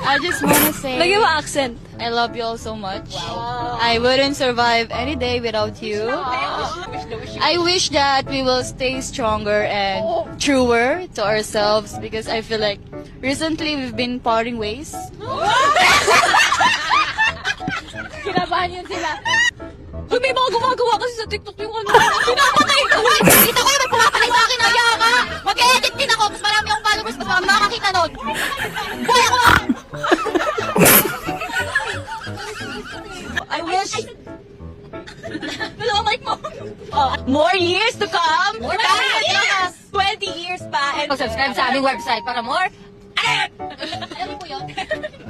I just wanna say Lagyan mo accent. I love you all so much. I wouldn't survive any day without you. I wish that we will stay stronger and truer to ourselves because I feel like recently we've been parting ways. Kinabahan yun sila. Uy, may mga gumagawa kasi sa TikTok yung ano. Pinapatay ko! Kita ko yung may pumapalay sa akin, Aya ka! Mag-edit din ako, mas marami akong followers, mas marami makakita nun. Buhay ako! I wish... Hello, mic mo. More years to come. More years! 20 years pa. And Mag-subscribe sa aming website para more. Ano po yun?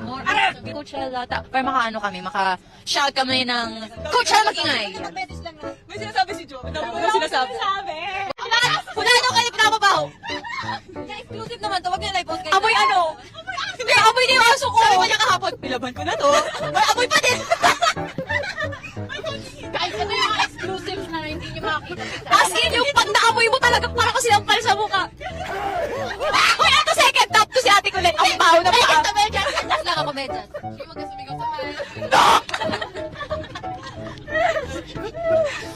More Coachella. Para maka-ano kami, maka-shout kami ng Coachella Magingay. May sinasabi si Joe. Ano sinasabi? Wala daw kayo pinapabaho. Exclusive naman to. Wag niya na-post kayo. Amoy ano? Hindi, amoy na yung aso ko. Sabi ko niya kahapon, Nilaban ko na to. may amoy pa din. Kahit ito yung exclusive na hindi niyo makakita. As in, yung pag naamoy mo talaga, parang kasi ang pal sa mukha. Uy, ato second top to si ate ko ulit. Ang baho na Ay, paa. ito medyan. Last lang ako medyan. Hindi magkasumigaw sa mga.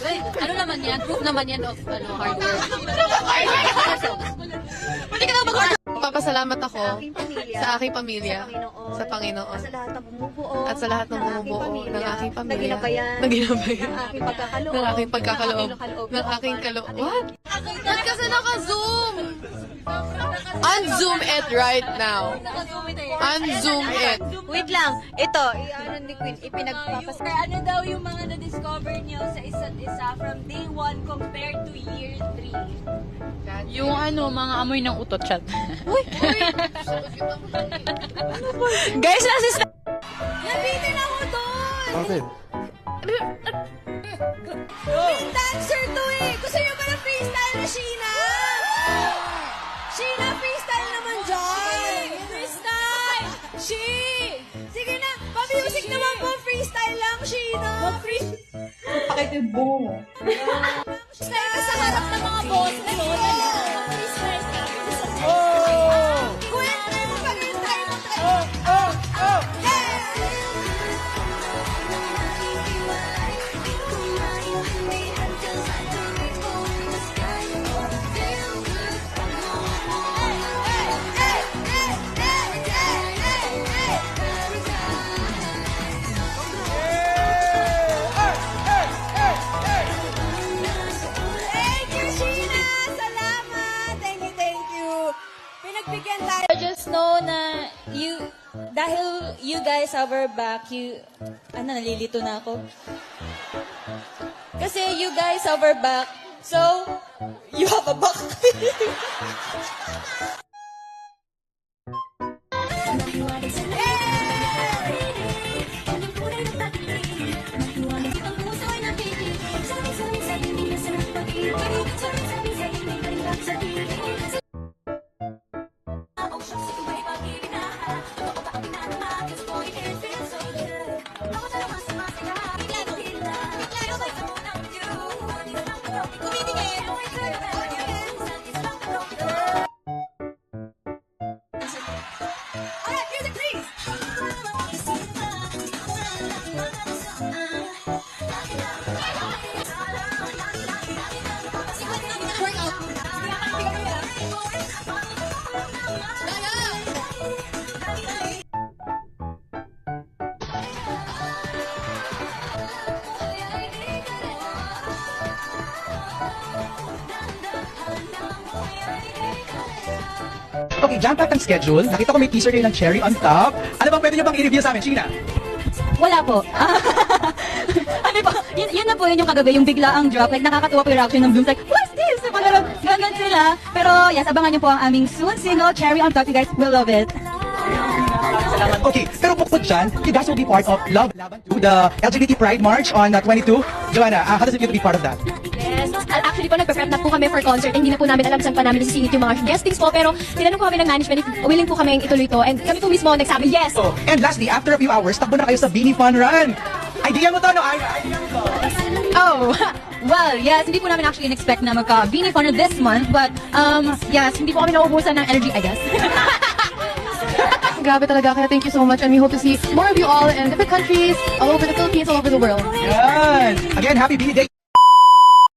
Wait, ano naman yan? Proof naman yan of hard work. Pwede ka na mag-order. Papasalamat ako aking pamilya, sa aking pamilya, sa Panginoon, sa Panginoon, sa lahat ng bumubuo, at sa lahat ng ng aking bumubuo pamilya, ng aking na pamilya, ginabayan, na ginabayan, ng aking pagkakaloob, ng aking pagkakaloob, ng aking kaloob. What? Ba't kasi naka-zoom? Unzoom it right now. Unzoom it. Wait lang, ito, i-ano ni Queen, ipinagpapas... Ano daw yung mga na-discover niyo sa isa't isa from day 1 compared to year 3? Yung ano, mga amoy ng utot chat. Guys, nasa Nabitin ako doon! Bakit? Main dancer to eh! Gusto niyo ba na freestyle na Sheena? Sheena, freestyle naman dyan! Freestyle! She! Sige na, pa-music naman po, freestyle lang, Sheena! Freestyle ka sa harap ng mga boss na yun, ano? Freestyle ka. Kuya, try mo pa rin, try mo. Thank you, Sheena! Salamat! Thank you! Pinagbigyan tayo. Just know na dahil you guys have our back, nalilito na ako. Kasi you guys have our back, so, you have a back. Alright, music please! Okay, jam-packed ang schedule. Nakita ko may teaser kayo ng cherry on top. Ano bang pwede nyo bang i-review sa amin, Sheena? Wala po. Ano po, yun na po yun yung kagabi, yung bigla ang drop. Like, nakakatuwa po yung reaction ng Blooms. Like, what's this? Ganun sila. Pero, yes, abangan niyo po ang aming soon single, Cherry on Top. You guys will love it. Okay, pero bukod dyan, you guys will be part of Love Laban 2, the LGBT Pride March on 22. Joanna, how does it feel to be part of that? Yes. Actually po, nagpe-prep na po kami for concert. Hindi na po namin alam saan pa namin isisingit yung mga guestings po. Pero tinanong po kami ng management if willing po kami ituloy to. And kami po mismo nagsabi, yes! Oh, and lastly, after a few hours, takbo na kayo sa Beanie Fun Run. Idea mo to, no? Idea mo to. Oh, well, yes, hindi po namin actually in-expect na magka-Beanie Fun this month. But, yes, hindi po kami nauubusan ng energy, I guess. Grabe talaga. Kaya thank you so much and we hope to see more of you all in different countries, all over the Philippines, all over the world. Yan. Again, happy B-Day.